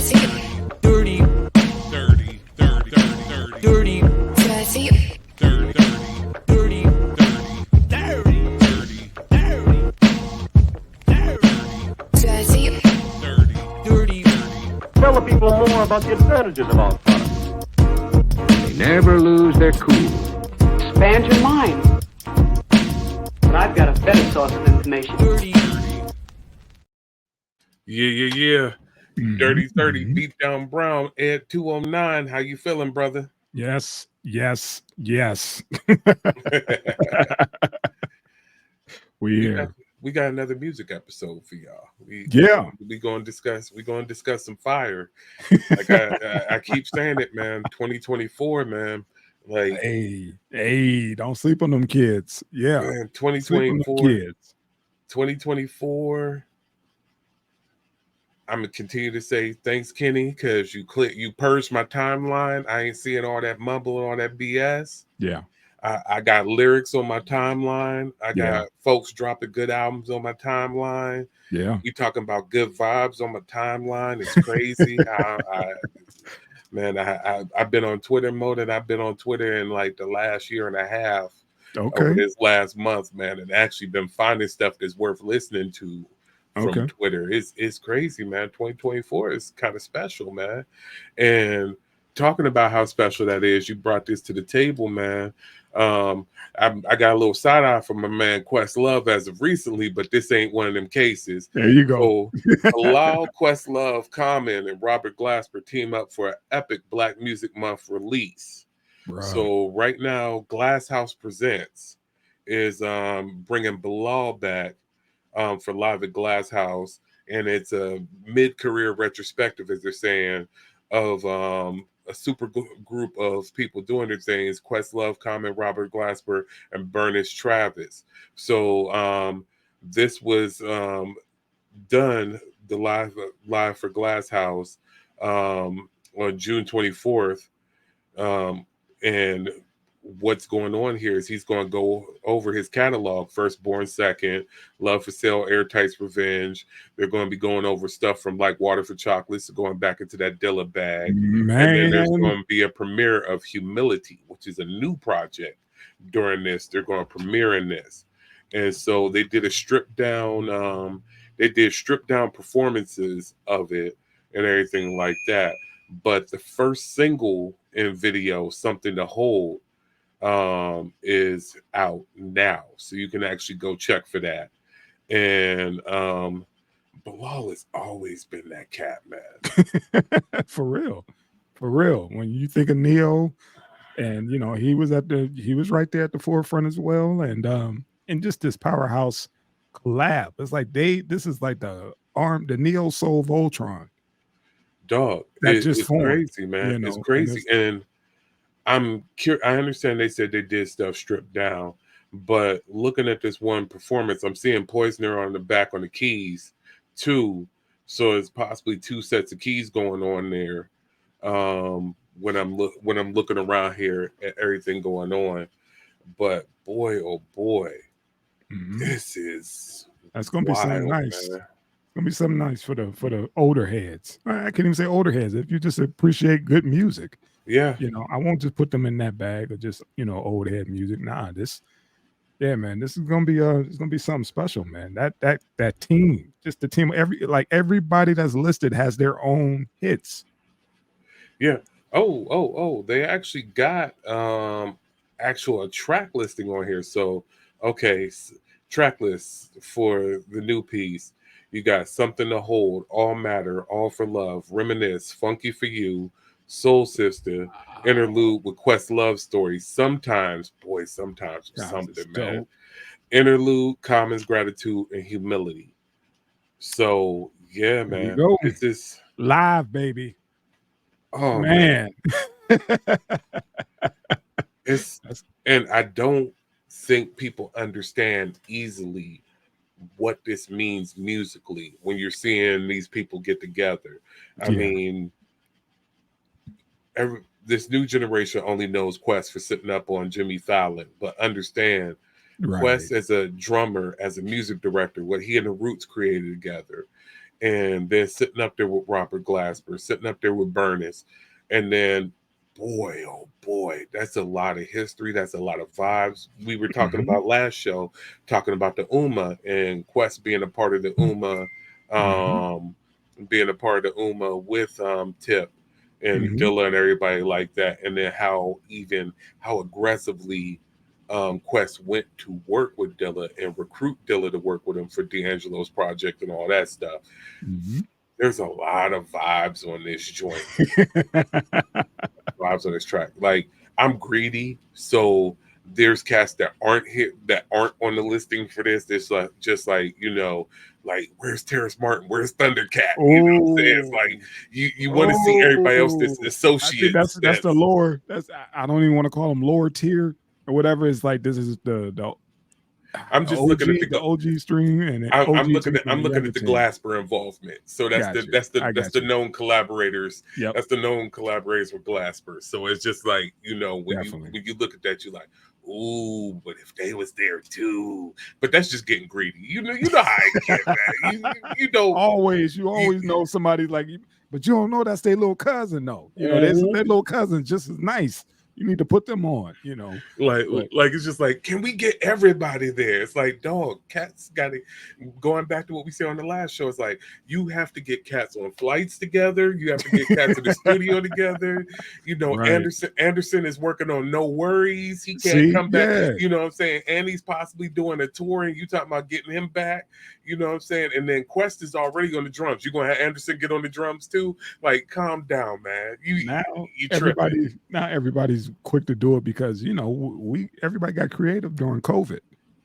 Dirty, dirty, dirty, dirty, dirty, dirty, dirty, dirty, dirty, dirty, dirty. Tell the people more about the advantages of our product. They never lose their cool. Expand your mind. But I've got a better source of information. Dirty. Yeah. Dirty 30, beat down Brown, Ed 209. How you feeling, brother? Yes. We got another music episode for y'all. We gonna discuss some fire. Like I keep saying it, man. 2024, man. Like hey, don't sleep on them kids. Yeah, man, 2024 kids. 2024. I'm gonna continue to say thanks, Kenny, because you purged my timeline. I ain't seeing all that mumble and all that BS. Yeah. I got lyrics on my timeline. I got folks dropping good albums on my timeline. Yeah. You talking about good vibes on my timeline. It's crazy. I've been on Twitter mode, and I've been on Twitter in like the last year and a half. Okay. Over this last month, man, and actually been finding stuff that's worth listening to from Twitter. It's crazy, man. 2024 is kind of special, man. And talking about how special that is, you brought this to the table, man. I got a little side eye from my man Questlove as of recently, but this ain't one of them cases. There you go. So Bilal, Questlove, Common, and Robert Glasper team up for an epic Black Music Month release. Right. So right now, Glass House Presents is bringing Bilal back for Live at Glass House, and it's a mid-career retrospective, as they're saying, of a super group of people doing their things: Questlove, Common, Robert Glasper, and Burniss Travis. So this was done the live for Glass House on June 24th. And what's going on here is he's going to go over his catalog: Firstborn, Second, Love for Sale, Airtight's Revenge. They're going to be going over stuff from like Water for Chocolates, going back into that Dilla bag. Man. And then there's going to be a premiere of Humility, which is a new project during this. They're going to premiere in this. And so they did a stripped down performances of it and everything like that. But the first single in video, Something to Hold, is out now, so you can actually go check for that. And Bilal has always been that cat, man. For real. When you think of Neo, and he was right there at the forefront as well, and just this powerhouse collab. It's like this is like the Neo Soul Voltron. Dog, it's crazy, man. It's crazy, and I'm curious. I understand they said they did stuff stripped down, but looking at this one performance, I'm seeing Poisoner on the back on the keys too. So it's possibly two sets of keys going on there. When I'm looking around here at everything going on, but boy, oh boy, that's gonna be something nice. Man. It's gonna be something nice for the older heads. I can't even say older heads. If you just appreciate good music. Yeah. I won't just put them in that bag of just, old head music. Nah, this is gonna be something special, man. That team, just the team, everybody that's listed has their own hits. Yeah. Oh, they actually got actual track listing on here. So track list for the new piece. You got Something to Hold, All Matter, All for Love, Reminisce, Funky for You, Soul Sister, Interlude with Questlove Story, Sometimes something, man. Dope. Interlude, Common's Gratitude, and Humility. So yeah, man, it's this live, baby. Oh man. And I don't think people understand easily what this means musically when you're seeing these people get together. I mean, this new generation only knows Quest for sitting up on Jimmy Fallon, but understand Quest as a drummer, as a music director, what he and the Roots created together, and then sitting up there with Robert Glasper, sitting up there with Burniss, and then boy, oh boy, that's a lot of history. That's a lot of vibes. We were talking about last show, talking about the UMA and Quest being a part of the UMA, being a part of the UMA with Tip and Dilla and everybody like that, and then how aggressively Quest went to work with Dilla and recruit Dilla to work with him for D'Angelo's project and all that stuff. There's a lot of vibes on this joint. Vibes on this track. Like, I'm greedy, so there's cats that aren't on the listing for this. There's like, just like, you know, like, where's Terrace Martin? Where's Thundercat? You know what I'm saying? It's like you want to see everybody else that's associates. That's the lower. I don't even want to call them lower tier or whatever. It's like, this is the I'm just looking at the OG stream, and I'm looking at the Glasper involvement. So that's the known collaborators. Yep. That's the known collaborators with Glasper. So it's just like, you know, when you look at that, you're like, ooh, but if they was there too. But that's just getting greedy. You know how I get, man. You know, you always know somebody like you, but you don't know that's their little cousin, though. You know, their little cousin just as nice. You need to put them on, you know. Like it's just like, can we get everybody there? It's like, dog, cats got it. Going back to what we said on the last show, it's like, you have to get cats on flights together. You have to get cats in the studio together. You know, right. Anderson is working on No Worries. He can't come back. Yeah. You know what I'm saying? And he's possibly doing a tour, and you talking about getting him back. You know what I'm saying? And then Quest is already on the drums. You're going to have Anderson get on the drums too? Like, calm down, man. Now everybody's quick to do it because, you know, everybody got creative during COVID,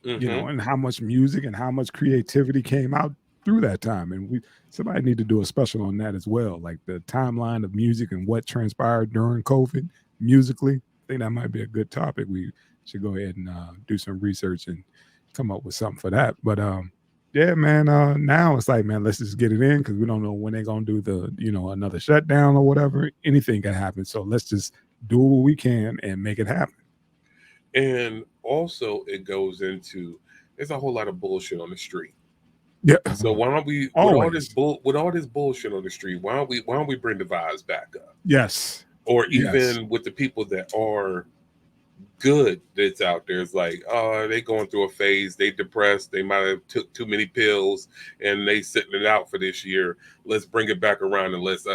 you know, and how much music and how much creativity came out through that time. And somebody need to do a special on that as well, like the timeline of music and what transpired during COVID musically. I think that might be a good topic. We should go ahead and do some research and come up with something for that. But yeah, man, now it's like, man, let's just get it in because we don't know when they're going to do another shutdown or whatever. Anything can happen. So let's just do what we can and make it happen. And also it goes into, there's a whole lot of bullshit on the street. Yeah. So why don't we, with all this bullshit on the street, why don't we bring the vibes back up? Yes. Or even with the people that are good that's out there, it's like, oh, they going through a phase, they depressed, they might have took too many pills and they sitting it out for this year. Let's bring it back around and let's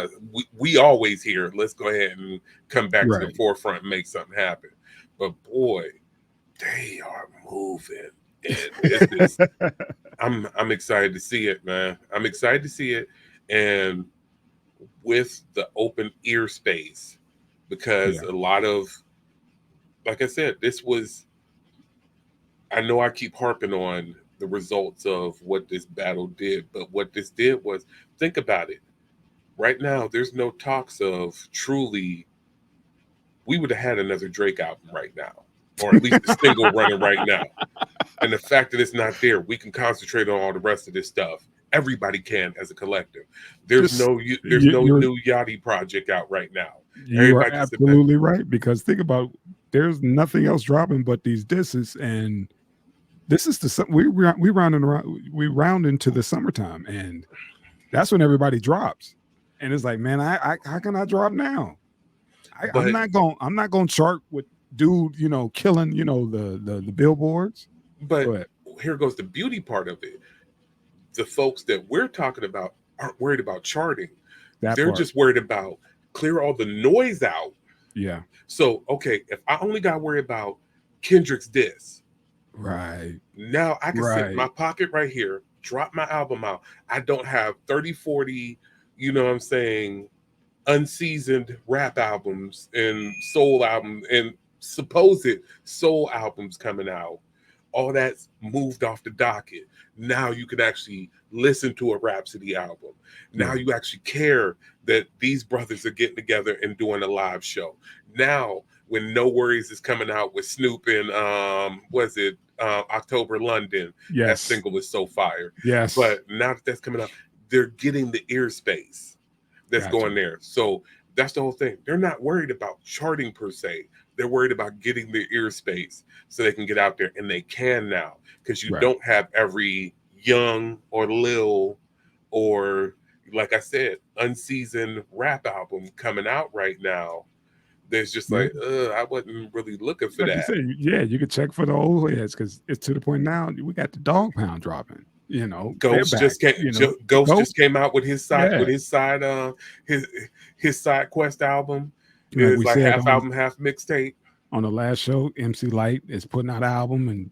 we always here, let's go ahead and come back to the forefront and make something happen. But boy, they are moving. And I'm excited to see it, man. I'm excited to see it, and with the open ear space, because a lot of, like I said, I know I keep harping on the results of what this battle did, but what this did was, think about it. Right now, there's no talks of truly, we would have had another Drake album right now, or at least a single running right now. And the fact that it's not there, we can concentrate on all the rest of this stuff. Everybody can as a collective. There's no new Yachty project out right now. You are absolutely right, because think about, there's nothing else dropping but these disses, and this is we round into the summertime, and that's when everybody drops, and it's like, man, how can I drop now? I'm not going to chart with dude, you know, killing, you know, the billboards. But here goes the beauty part of it. The folks that we're talking about aren't worried about charting. They're just worried about clear all the noise out. Yeah. So, okay, if I only got worried about Kendrick's diss, right now I can sit in my pocket right here, drop my album out. I don't have 30, 40, you know what I'm saying, unseasoned rap albums and soul albums and supposed soul albums coming out. All that's moved off the docket. Now you can actually listen to a Rhapsody album. Now you actually care that these brothers are getting together and doing a live show. Now, when No Worries is coming out with Snoop and October London, that single is so fire. Yes. But now that that's coming out, they're getting the ear space that's going there. So that's the whole thing. They're not worried about charting per se. They're worried about getting the ear space so they can get out there, and they can now, because you don't have every Young or Lil or like I said, unseasoned rap album coming out right now. There's just like, I wasn't really looking for Like you that. said, yeah, you could check for the old heads because it's to the point now. We got the Dog Pound dropping. You know, they're Ghost back. just came. You know, Ghost just came out with his side, Yeah. his side quest album. Like It's we like said half album, half mixtape. on the last show, MC Light is putting out an album, and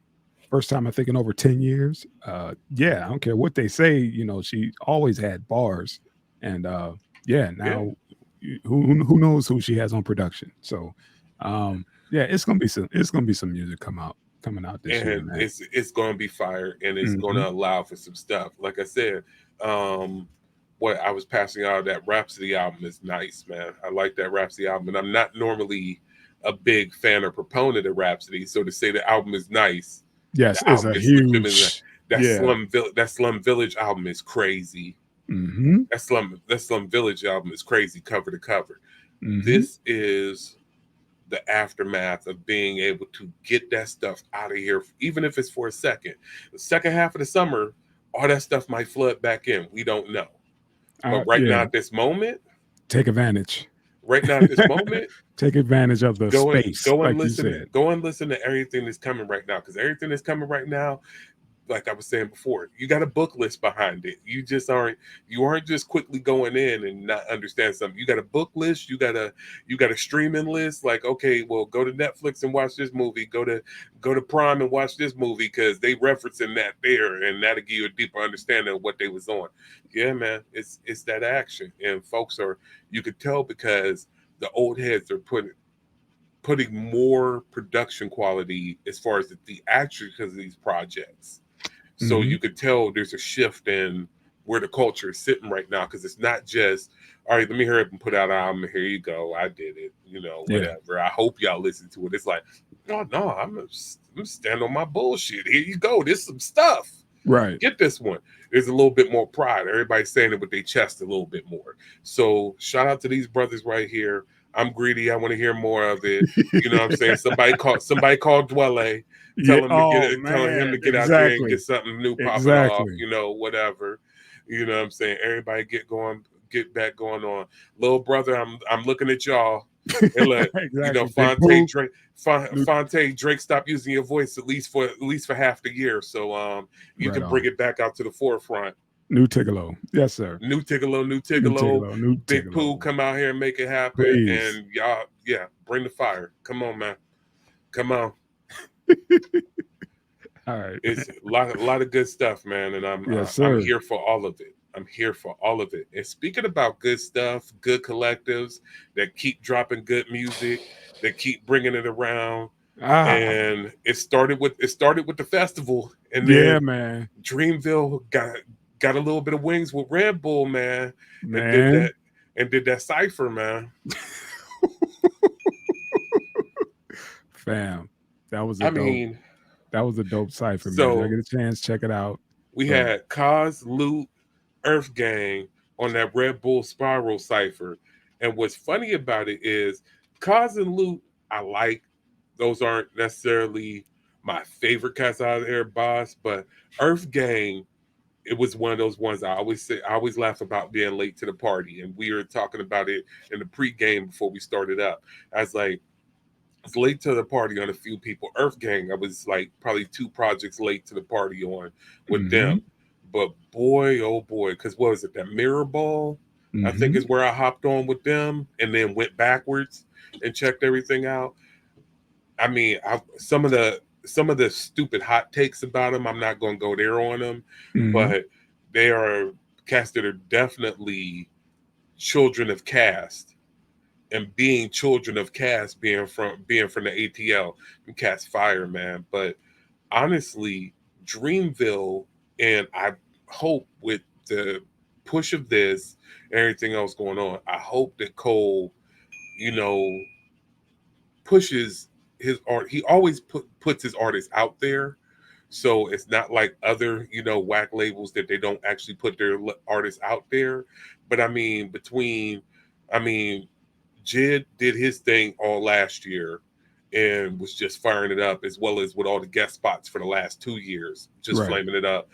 first time I think in over 10 years. Yeah, I don't care what they say. You know, she always had bars, and now who knows who she has on production. So, yeah, it's gonna be some music coming out this year, And man. it's going to be fire, and it's going to allow for some stuff. Like I said, what I was passing out, that Rhapsody album is nice, man. I like that Rhapsody album, and I'm not normally a big fan or proponent of Rhapsody, so to say the album is nice, Yes, the it's a huge. that Slum Village album is crazy. Mm-hmm. That Slum Village album is crazy, cover to cover. Mm-hmm. This is the aftermath of being able to get that stuff out of here, even if it's for a second. The second half of the summer, all that stuff might flood back in. We don't know. But right now, at this moment, take advantage. Right now, at this moment, take advantage of the space. Go and listen to everything that's coming right now, because everything that's coming right now, like I was saying before, you got a book list behind it. You aren't just quickly going in and not understand something. You got a book list, you got a streaming list, like, okay, well, go to Netflix and watch this movie, go to Prime and watch this movie, because they referencing that there, and that'll give you a deeper understanding of what they was on. Yeah, man, it's that action. And folks you could tell because the old heads are putting more production quality as far as the theatrics of these projects. So you could tell there's a shift in where the culture is sitting right now, because it's not just, all right, let me hurry up and put out an album. Here you go. I did it. Whatever. I hope y'all listen to it. It's like, oh, no, I'm going to stand on my bullshit. Here you go. There's some stuff. Right. Get this one. There's a little bit more pride. Everybody's saying it with their chest a little bit more. So shout out to these brothers right here. I'm greedy. I want to hear more of it. You know what I'm saying? Somebody called Dwelle. Tell him to get out there and get something new popping off, whatever. You know what I'm saying? Everybody get back going on. Little brother, I'm looking at y'all. And look, Fonte, Drake, stop using your voice at least for half the year. So you can bring it back out to the forefront. New Tigolo. Yes, sir. New Tigolo. Big Pooh, come out here and make it happen. Please. And y'all, bring the fire. Come on, man. Come on. All right. It's a lot of good stuff, man. And I'm here for all of it. I'm here for all of it. And speaking about good stuff, good collectives that keep dropping good music, that keep bringing it around. And it started with the festival, and then man, DreamVille got a little bit of wings with Redbull, man. And did that cipher, man. Fam, that was a dope cipher, man. So, if I get a chance, check it out. We had Cause, Loot, Earth Gang on that Redbull Spiral cipher. And what's funny about it is Cause and Loot, I like. Those aren't necessarily my favorite cats out there, boss, but Earth Gang, it was one of those ones I always laugh about being late to the party. And we were talking about it in the pregame before we started up. I was like, it's late to the party on a few people. Earth Gang, I was like probably 2 projects late to the party on with them. But boy, oh boy, because what was it, that Mirror Ball? I think is where I hopped on with them and then went backwards and checked everything out. I mean, some of the stupid hot takes about them, I'm not going to go there on them, but they are cast that are definitely children of Cast, and being children of Cast, being from the ATL, and Cast fire, man. But honestly, DreamVille, and I hope with the push of this and everything else going on, I hope that Cole, pushes his art. He always puts his artists out there, so it's not like other whack labels that they don't actually put their artists out there. But I mean, Jid did his thing all last year and was just firing it up, as well as with all the guest spots for the last 2 years, just flaming it up.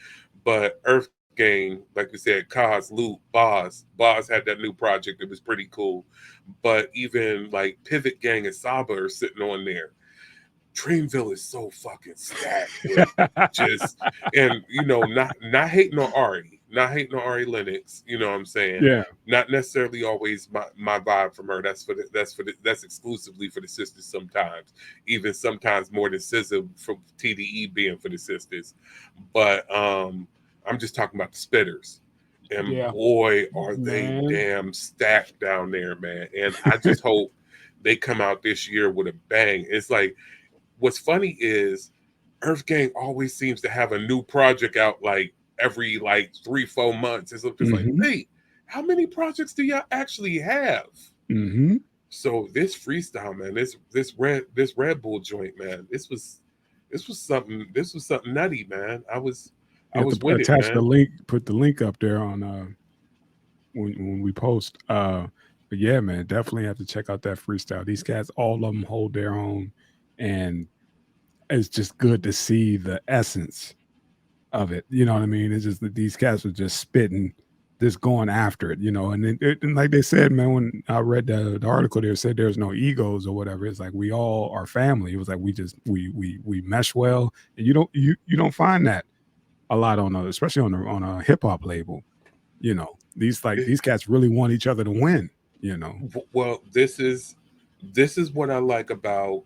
But Earth Gang, like we said, Kaz, Luke, Boz had that new project. It was pretty cool. But even like Pivot Gang and Saba are sitting on there. DreamVille is so fucking stacked with just, and you know, not hating on Ari, not hating on Ari Lennox, you know what I'm saying? Yeah. Not necessarily always my vibe from her. That's exclusively for the sisters sometimes, even sometimes more than SZA from TDE being for the sisters. But I'm just talking about the spitters. And Yeah. boy, are they Man. damn stacked down there, man. And I just hope they come out this year with a bang. It's like, what's funny is Earth Gang always seems to have a new project out like every like 3-4 months. It's just like, hey, how many projects do y'all actually have? So this freestyle, man, this Red Bull joint, man, this was something nutty, man. I was with it, attach the man. link, put the link up there on when we post. But yeah, man, definitely have to check out that freestyle. These cats, all of them hold their own, and it's just good to see the essence of it. You know what I mean? It's just that these cats are just spitting, just going after it, you know. And like they said, man, when I read the article there, said there's no egos or whatever. It's like we all are family. It was like we mesh well, and you don't find that a lot especially on a hip hop label. You know, these cats really want each other to win. You know. Well, this is what I like about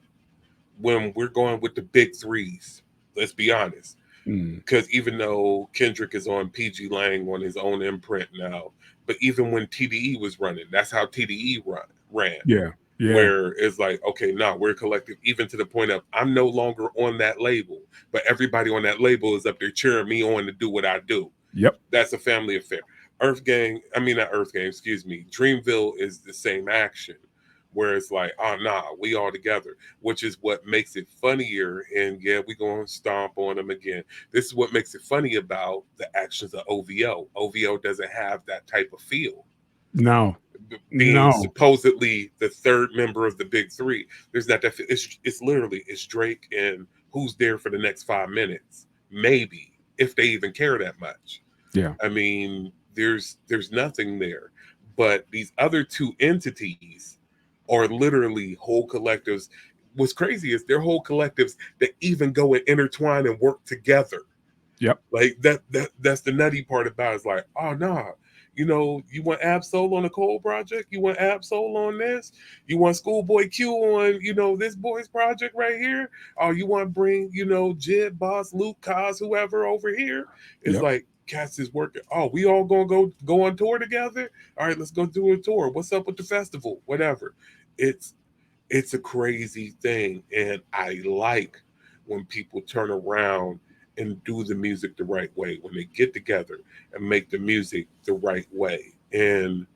when we're going with the big threes. Let's be honest. Because even though Kendrick is on PG Lang on his own imprint now, but even when TDE was running, that's how TDE ran. Yeah. Where it's like, okay, now we're collective, even to the point of I'm no longer on that label, but everybody on that label is up there cheering me on to do what I do. Yep. That's a family affair. Not Earth Gang, excuse me. DreamVille is the same action. Where it's like, oh, nah, we all together, which is what makes it funnier. And yeah, we're going to stomp on them again. This is what makes it funny about the actions of OVO. OVO doesn't have that type of feel. No. Being supposedly the third member of the big three, there's not that. It's literally, it's Drake and who's there for the next 5 minutes, maybe, if they even care that much. Yeah. I mean, there's nothing there. But these other two entities are literally whole collectives. What's crazy is they're whole collectives that even go and intertwine and work together. Yep. Like that's the nutty part about it. It's like, oh nah, you know, you want Ab-Soul on the Cole project, you want Ab-Soul on this, you want Schoolboy Q on, you know, this boy's project right here. Oh, you want to bring, you know, Jid, Boss, Luke, Kaz, whoever over here. It's like Cats is working. Oh, we all gonna go on tour together. All right, let's go do a tour. What's up with the festival? Whatever. It's a crazy thing, and I like when people turn around and do the music the right way. When they get together and make the music the right way. And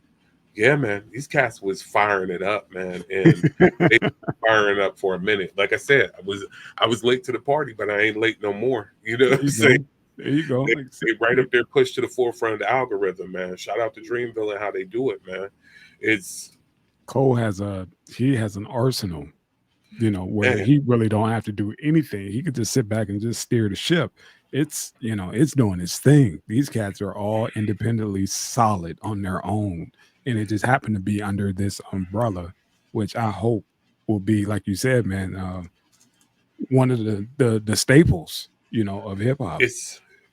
yeah, man, these cats was firing it up, man, and they were firing up for a minute. Like I said, I was late to the party, but I ain't late no more. You know what I'm saying? There you go. They right up there, pushed to the forefront of the algorithm, man. Shout out to DreamVille and how they do it, man. Cole has an arsenal, you know, where he really don't have to do anything. He could just sit back and just steer the ship. It's, you know, it's doing its thing. These cats are all independently solid on their own, and it just happened to be under this umbrella, which I hope will be, like you said, man, one of the staples, you know, of hip hop.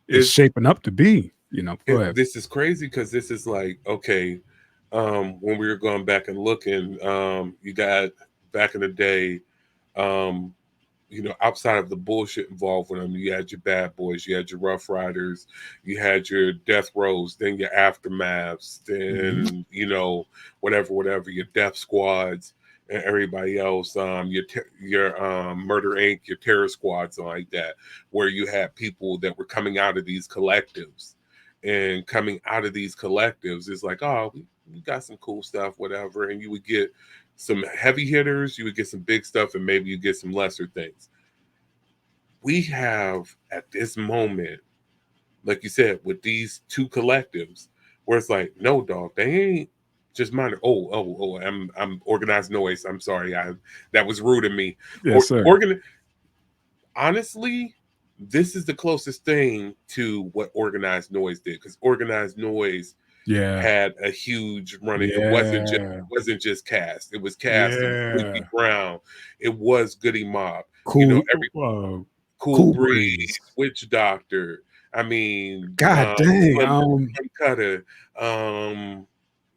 It's shaping up to be, you know. This is crazy because this is like, okay, when we were going back and looking, you got back in the day, you know, outside of the bullshit involved with them, you had your Bad Boys, you had your Rough Riders, you had your Death Rows, then your Aftermaths, then you know, whatever, your Death Squads and everybody else, your Murder Inc., your Terror Squads, and like that, where you had people that were coming out of these collectives, and coming out of these collectives is like, oh, we got some cool stuff, whatever, and you would get some heavy hitters, you would get some big stuff, and maybe you get some lesser things. We have at this moment, like you said, with these two collectives, where it's like, no, dog, they ain't just minor. Oh, I'm organized noise. I'm sorry, that was rude of me. Yes, sir. Honestly, This is the closest thing to what Organized Noise did, because Organized Noise Yeah. had a huge run. It Yeah. wasn't just Cast. It was Cast. It was Yeah. Sleepy Brown. It was Goody Mob. Cool. Every Cool Cool Breeze. Breeze, Witch Doctor. I mean, God dang. Slim Cutter,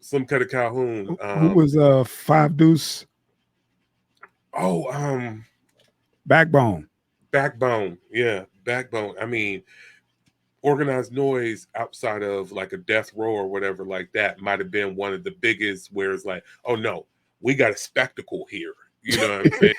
Slim Cutter Calhoun. Who was Five Deuce? Backbone. Backbone. Yeah, Backbone. I mean, Organized Noise outside of like a Death Row or whatever like that might have been one of the biggest, where it's like, oh no, we got a spectacle here. You know what I'm saying?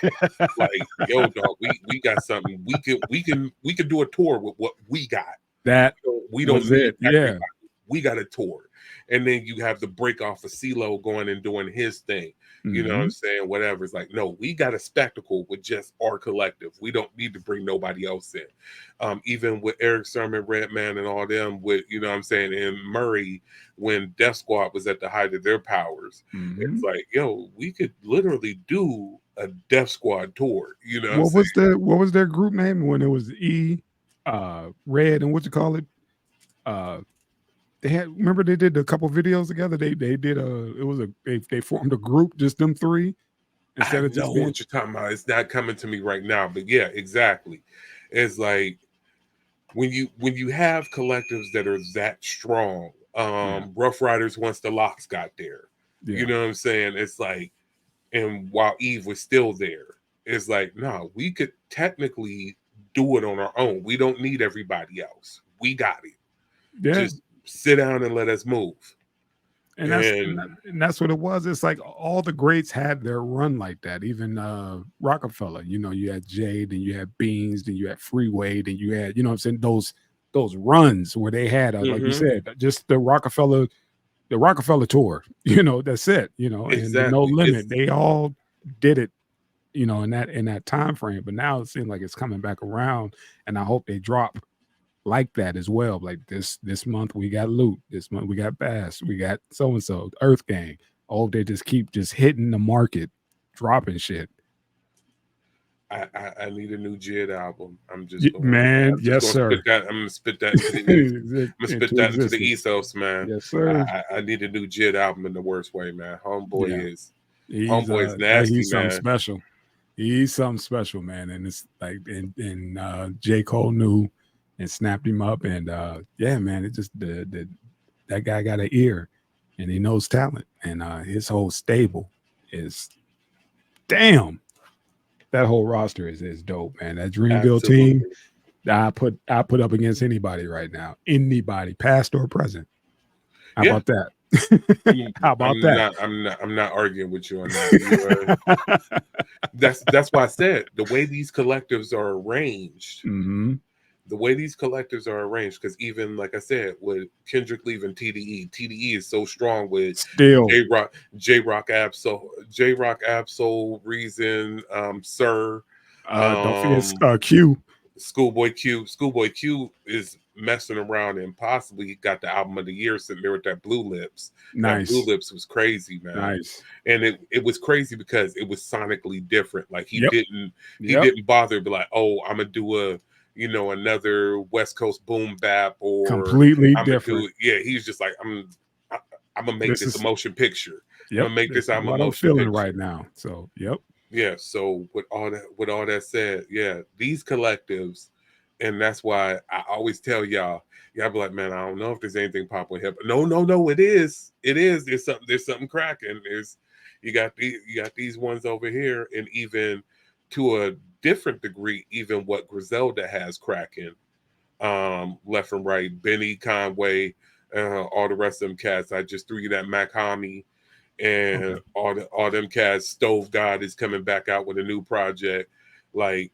Like, yo, dog, we got something. We can do a tour with what we got. That we don't was need it. Yeah. We got a tour. And then you have the break off of CeeLo going and doing his thing. You know what I'm saying? Whatever. It's like, no, we got a spectacle with just our collective. We don't need to bring nobody else in. Even with Eric Sermon, Redman, and all them, with, you know what I'm saying, and Murray, when Def Squad was at the height of their powers, it's like, yo, we could literally do a Def Squad tour. You know what was their group name when it was Red and what you call it? They had, remember they did a couple videos together. They formed a group, just them three, instead of just what you're talking about. It's not coming to me right now, but yeah, exactly. It's like when you have collectives that are that strong. Rough Riders once the Locks got there. You know what I'm saying? It's like, and while Eve was still there, it's like, no, we could technically do it on our own. We don't need everybody else. We got it. Yeah. Just sit down and let us move. And that's what it was. It's like all the greats had their run like that. Even Rockefeller, you know, you had Jay, then you had Beans, then you had Freeway, then you had, you know what I'm saying, those runs where they had, like you said, just the Rockefeller tour, you know, that's it, you know, exactly. And No Limit. They all did it, you know, in that time frame. But now it seems like it's coming back around, and I hope they drop like that as well. Like this month we got Loot, this month we got Bass, we got so and so, Earth Gang. Oh, they just keep just hitting the market, dropping shit. I need a new JID album. I'm just I'm gonna spit that into the ethos, man. Yes, sir. I need a new JID album in the worst way, man. Homeboy is nasty, he's man. Something special. He's something special, man. And it's like, and J. Cole knew and snapped him up, and yeah, man, it just that guy got an ear, and he knows talent, and his whole stable is damn. That whole roster is dope, man. That DreamVille team, I put up against anybody right now. Anybody, past or present. How about that? How about that? I'm not arguing with you on that. That's why I said the way these collectives are arranged. The way these collectives are arranged, because even like I said, with Kendrick leaving TDE is so strong with still J-Rock Absol, Reason, Sir. Don't forget Q. Schoolboy Q is messing around and possibly got the album of the year sitting there with that Blue Lips. Nice. That Blue Lips was crazy, man. Nice. And it was crazy because it was sonically different. Like he didn't bother to be like, oh, I'm gonna do another West Coast boom bap or completely different. He's just like, I'm gonna make this a motion picture. I'm gonna make this album what I'm feeling right now. So yeah. So with all that said, yeah, these collectives, and that's why I always tell y'all be like, man, I don't know if there's anything pop with hip. No, it is. There's something cracking. You got these ones over here, and even to a different degree, even what Griselda has cracking, left and right, Benny, Conway, all the rest of them cats. I just threw you that Mac Hami, and all them cats. Stove God is coming back out with a new project. Like,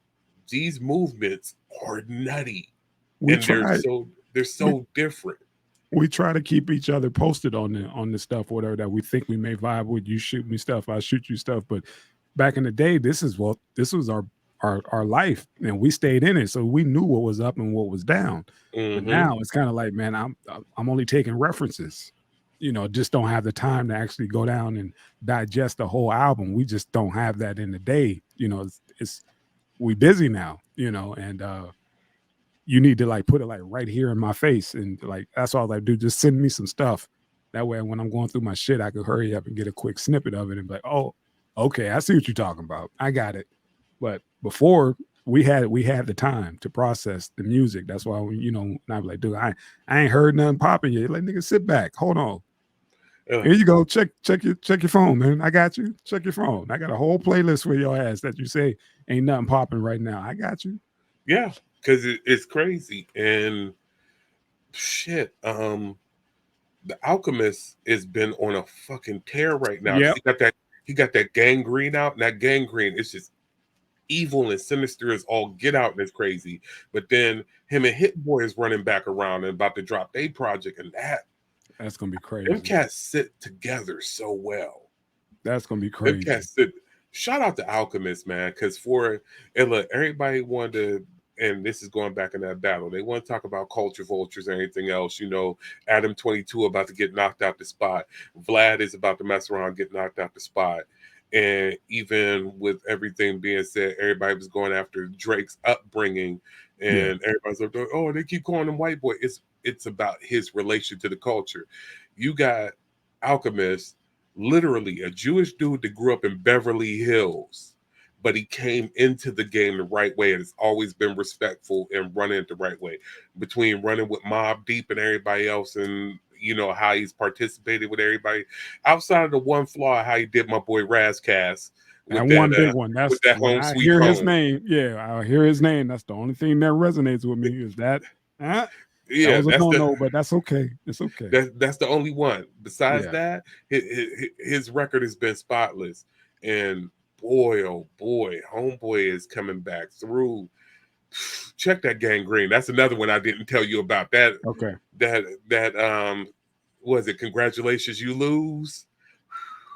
these movements are nutty, they're so different. We try to keep each other posted on the stuff, whatever that we think we may vibe with. You shoot me stuff, I shoot you stuff. But back in the day, this was our life, and we stayed in it, so we knew what was up and what was down. But now it's kind of like, man, I'm only taking references, just don't have the time to actually go down and digest the whole album. We just don't have that in the day. We busy now, and you need to like put it like right here in my face, and like that's all I do. Just send me some stuff. That way, when I'm going through my shit, I can hurry up and get a quick snippet of it and be like, oh, okay, I see what you're talking about. I got it. But before we had the time to process the music. That's why you know, and I'm like, dude, I ain't heard nothing popping yet. Like, nigga, sit back. Hold on. Here you go. Check your phone, man. I got you. Check your phone. I got a whole playlist for your ass that you say ain't nothing popping right now. I got you. Yeah, because it's crazy. And shit, the Alchemist has been on a fucking tear right now. Yep. He got that gangrene out, and that gangrene is just evil and sinister as all get out, and it's crazy. But then him and Hit Boy is running back around and about to drop their project, and that's gonna be crazy. Them cats sit together so well. That's gonna be crazy. Them cats shout out to Alchemist, man, because look, everybody wanted to. And this is going back in that battle. They want to talk about culture vultures and anything else. You know, Adam 22 about to get knocked out the spot. Vlad is about to mess around, get knocked out the spot. And even with everything being said, everybody was going after Drake's upbringing. And everybody's like, oh, they keep calling him white boy. It's about his relation to the culture. You got Alchemist, literally a Jewish dude that grew up in Beverly Hills. But he came into the game the right way and has always been respectful and running it the right way. Between running with Mobb Deep and everybody else, and you know how he's participated with everybody. Outside of the one flaw, how he did my boy Razcast. That one big one. That's that when home I sweet hear home. his name. Yeah, I hear his name. That's the only thing that resonates with me is that. Yeah, that was a no, but that's okay. It's okay. That's the only one. Besides that, his record has been spotless. And boy, oh boy, Homeboy is coming back through. Check that gangrene. That's another one I didn't tell you about. That okay. That was it? Congratulations, you lose.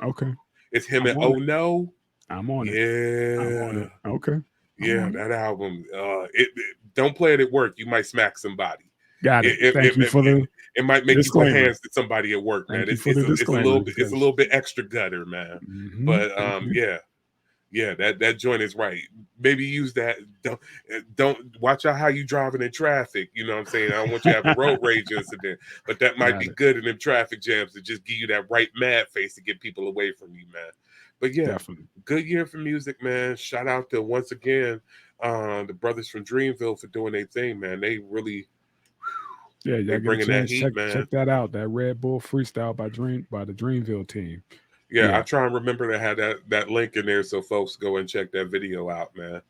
Okay. It's him and Oh No. I'm on it. Yeah. I'm on it. Okay. Yeah, that album. Don't play it at work. You might smack somebody. Got it. Thank you for the. It might make disclaimer. you put hands to somebody at work, man. It's a little bit extra gutter, man. Mm-hmm. But yeah, that joint is right. Maybe use that. Don't watch out how you driving in traffic. You know what I'm saying? I don't want you to have a road rage incident, but that might be good in them traffic jams to just give you that right mad face to get people away from you, man. But yeah, definitely. Good year for music, man. Shout out to once again the brothers from DreamVille for doing their thing, man. They really. Yeah, they're bringing that heat, man. Check that out. That Redbull Freestyle by the DreamVille team. Yeah, I try and remember to have that link in there so folks go and check that video out, man.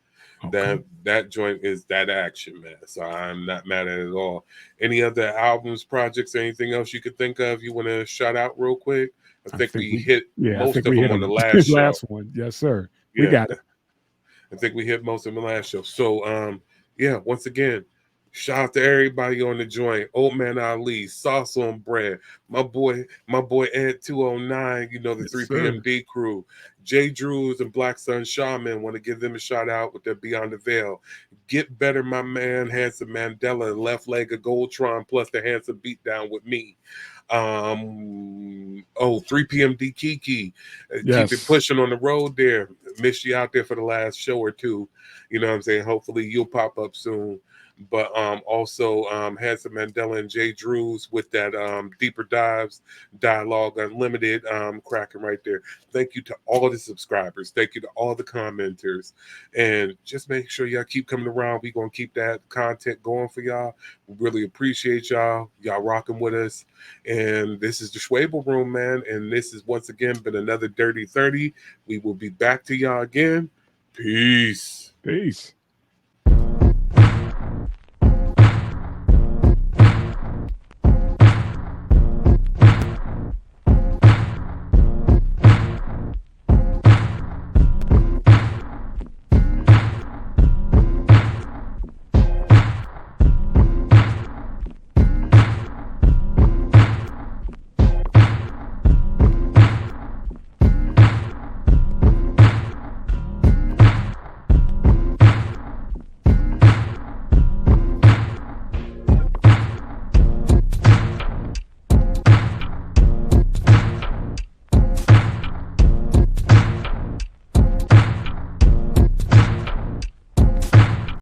Okay. That joint is that action, man. So I'm not mad at it at all. Any other albums, projects, anything else you could think of you want to shout out real quick? I think we hit most of them on the last show. Last one. Yes, sir. Yeah, we got it. I think we hit most of them last show. So once again, shout out to everybody on the joint. Old Man Ali, Sauce on Bread, my boy Ed 209, you know, the 3PMD crew, J Drews and Black Sun Shaman. Want to give them a shout out with their Beyond the Veil. Get Better, my man, Handsome Mandela, Left Leg of Goldtron, plus the Handsome Beatdown with me. 3PMD Kiki. Keep it pushing on the road there. Miss you out there for the last show or two. You know what I'm saying? Hopefully you'll pop up soon. But also Handsome Mandela and Jay Drews with that Deeper Dives Dialogue Unlimited cracking right there. Thank you to all the subscribers. Thank you to all the commenters. And just make sure y'all keep coming around. We're going to keep that content going for y'all. We really appreciate y'all. Y'all rocking with us. And this is the Schwabel Room, man. And this has once again been another Dirty 30. We will be back to y'all again. Peace. Peace.